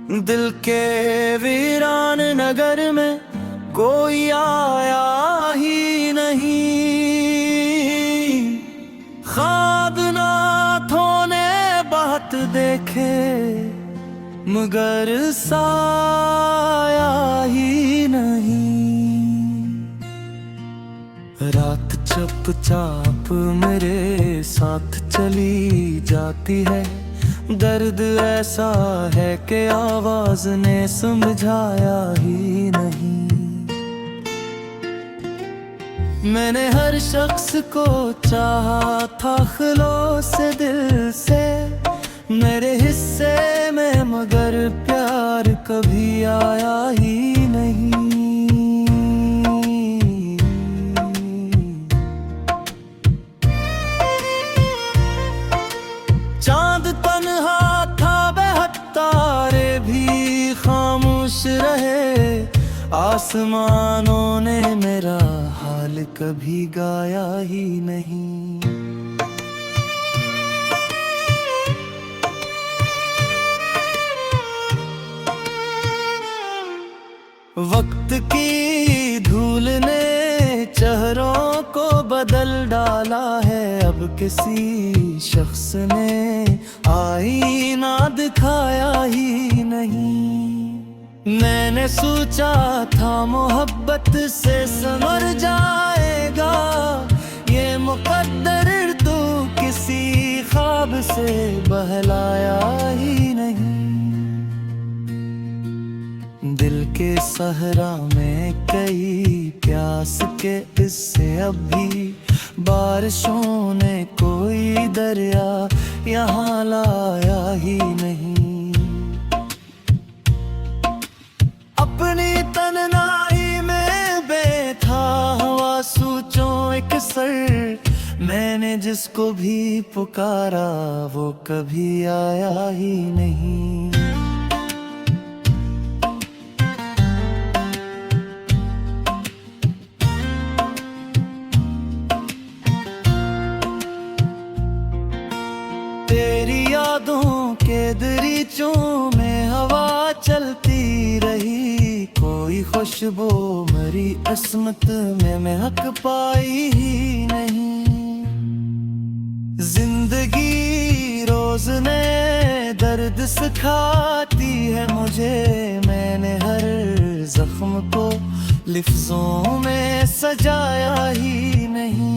दिल के वीरान नगर में कोई आया ही नहीं। ख्वाब नाथों ने बहुत देखे मगर साया ही नहीं। रात चुपचाप मेरे साथ चली जाती है, दर्द ऐसा है कि आवाज ने समझाया ही नहीं। मैंने हर शख्स को चाहा था खिलौस दिल से, मेरे हिस्से में मगर प्यार कभी आया ही नहीं। चांद तन्हा था बेहद तारे भी खामोश रहे, आसमानों ने मेरा हाल कभी गाया ही नहीं। वक्त की धूल ने चेहरों को बदल डाला है, अब किसी शख्स ने आईना दिखाया ही नहीं। मैंने सोचा था मोहब्बत से संवर जाएगा, ये मुकद्दर तो किसी ख्वाब से बहलाया ही नहीं। दिल के सहरा में कई प्यास के इससे अब भी बारिशों ने कोई दरिया यहाँ लाया ही नहीं। अपनी तन्हाई में बैठा हुआ सोचो एक सर, मैंने जिसको भी पुकारा वो कभी आया ही नहीं। तेरी यादों के दरीचों में हवा चलती रही, कोई खुशबू मेरी किस्मत में महक पाई ही नहीं। जिंदगी रोज नए दर्द सिखाती है मुझे, मैंने हर जख्म को लफ्जों में सजाया ही नहीं।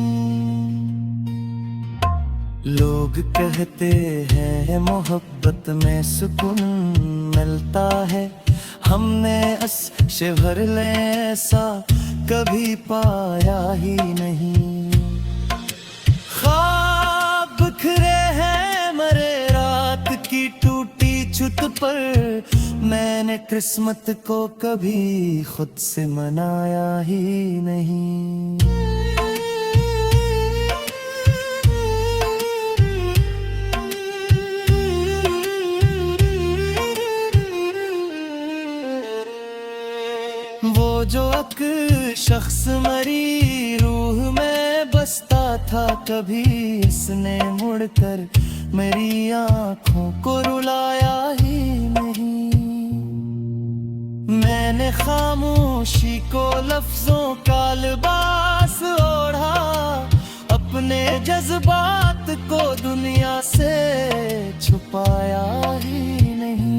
लोग कहते हैं मोहब्बत में सुकून मिलता है, हमने अच्छे भर ले ऐसा कभी पाया ही नहीं। ख्वाब बिखरे हैं मरे रात की टूटी छत पर, मैंने किस्मत को कभी खुद से मनाया ही नहीं। वो जो एक शख्स मरी रूह में बसता था, कभी इसने मुड़कर मेरी आँखों को रुलाया ही नहीं। मैंने खामोशी को लफ्जों का लिबास ओढ़ा, अपने जज्बात को दुनिया से छुपाया ही नहीं।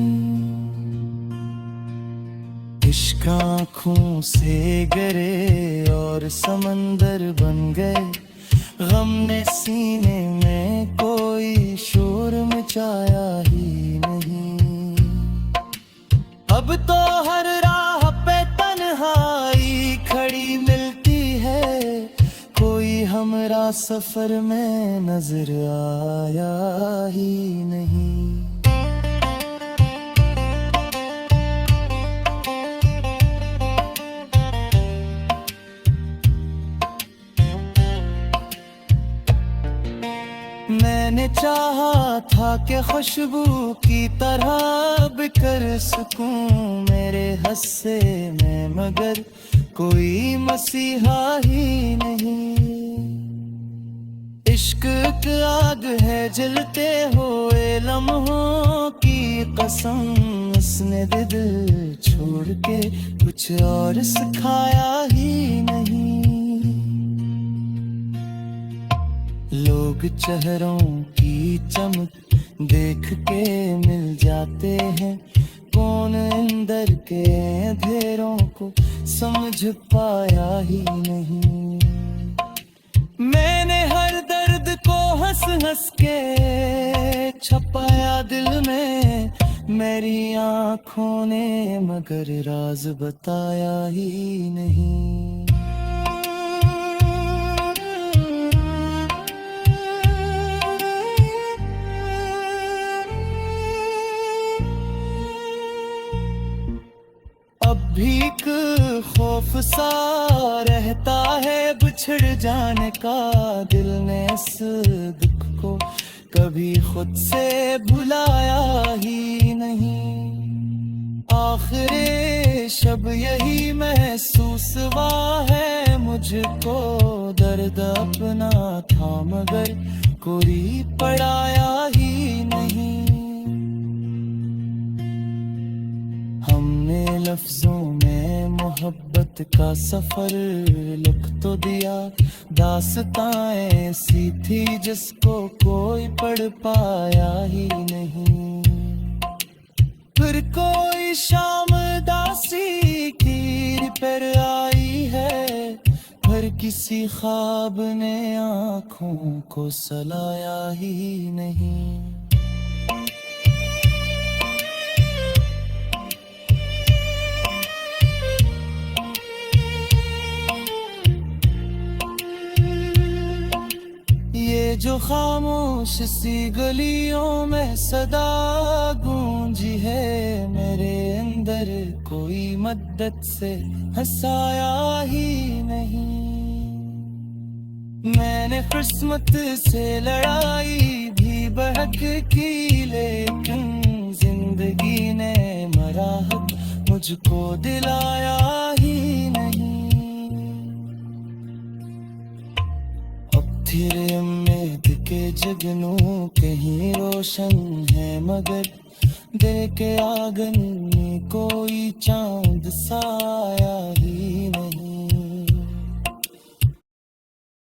इश्क आँखों से गिरे और समंदर बन गए, गम ने सीने में कोई शोर मचाया ही नहीं। अब तो हर राह पे तन्हाई खड़ी मिलती है, कोई हमरा सफर में नजर आया ही नहीं। मैंने चाहा था कि खुशबू की तरह बिखर सकूं मेरे हस्से में, मगर कोई मसीहा ही नहीं। इश्क एक आग है जलते हुए लम्हों की कसम, उसने दिल छोड़ के कुछ और सिखाया ही नहीं। लोग चेहरों की चमक देख के मिल जाते हैं, कौन अंदर के अंधेरों को समझ पाया ही नहीं। मैंने हर दर्द को हंस हंस के छपाया दिल में, मेरी आंखों ने मगर राज बताया ही नहीं। अब भी एक खौफ सा रहता है बिछड़ जाने का, दिल ने इस दुख को कभी खुद से भुलाया ही नहीं। आखिरे शब यही महसूस हुआ है मुझको, दर्द अपना था मगर कोई पढ़ाया ही नहीं। हमने लफ्जों में मोहब्बत का सफर लिख तो दिया, दास्तां ऐसी थी जिसको कोई पढ़ पाया ही नहीं। फिर कोई शाम दासी की पर आई है, हर किसी ख्वाब ने आंखों को सलाया ही नहीं। ये जो खामोश सी गलियों में सदा गूंजी है, मेरे अंदर कोई मद्दत से हंसाया ही नहीं। मैंने किस्मत से लड़ाई भी बहक की, लेकिन जिंदगी ने मराहत मुझको दिलाया ही नहीं। तेरे उम्मीद के जगनू कहीं रोशन है, मगर दिल के आंगन में कोई चांद सा आया ही नहीं।